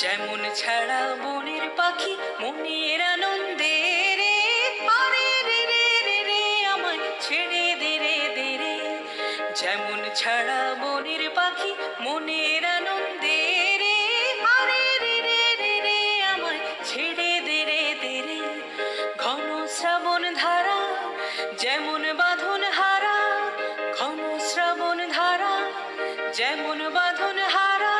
যেমন ছাড়া বনের পাখি মনের আনন্দে রে, আরে রে রে রে রে আমায় ছেড়ে দে রে দে রে। যেমন ছাড়া বনের পাখি মনের আনন্দে রে, আরে রে রে রে রে আমায় ছেড়ে দে রে দে রে। ঘন শ্রাবণ ধারা যেমন বাঁধন হারা, ঘন শ্রাবণ ধারা যেমন বাঁধন হারা,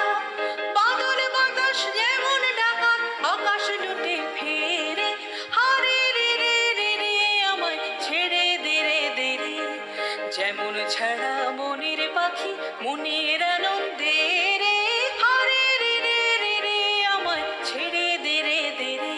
বাদল বাতাস যেমন ডাকা আকাশ লুটে ফেরে, হারে রে রে রে রে আমায় ছেড়ে দে রে দে রে। যেমন ছাড়া মনের পাখি মনের আনন্দে রে, হারে রে রে রে রে আমায় ছেড়ে দে রে দে রে।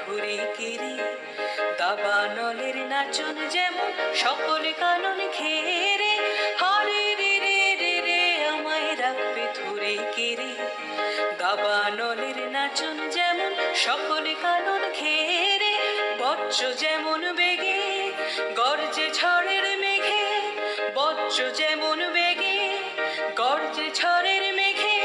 ধরে কেড়ে দাবানলের নাচন যেমন সকল কানন ঘেরে, হরে রে রে রে রে আমায় রাখবে ধরে কেড়ে দাবানলের নাচন যেমন সকল কানন ঘেরে। বজ্র যেমন বেগে গর্জে ঝড়ের মেঘে, বজ্র যেমন বেগে গর্জে ঝড়ের মেঘে,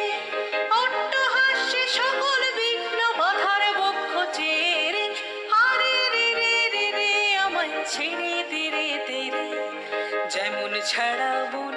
অট্টহাস্যে সকল বিঘ্ন বাধার বক্ষ চেরে, হারে রে রে রে রে আমায় ছেড়ে দে রে দে রে। যেমন ছাড়া বন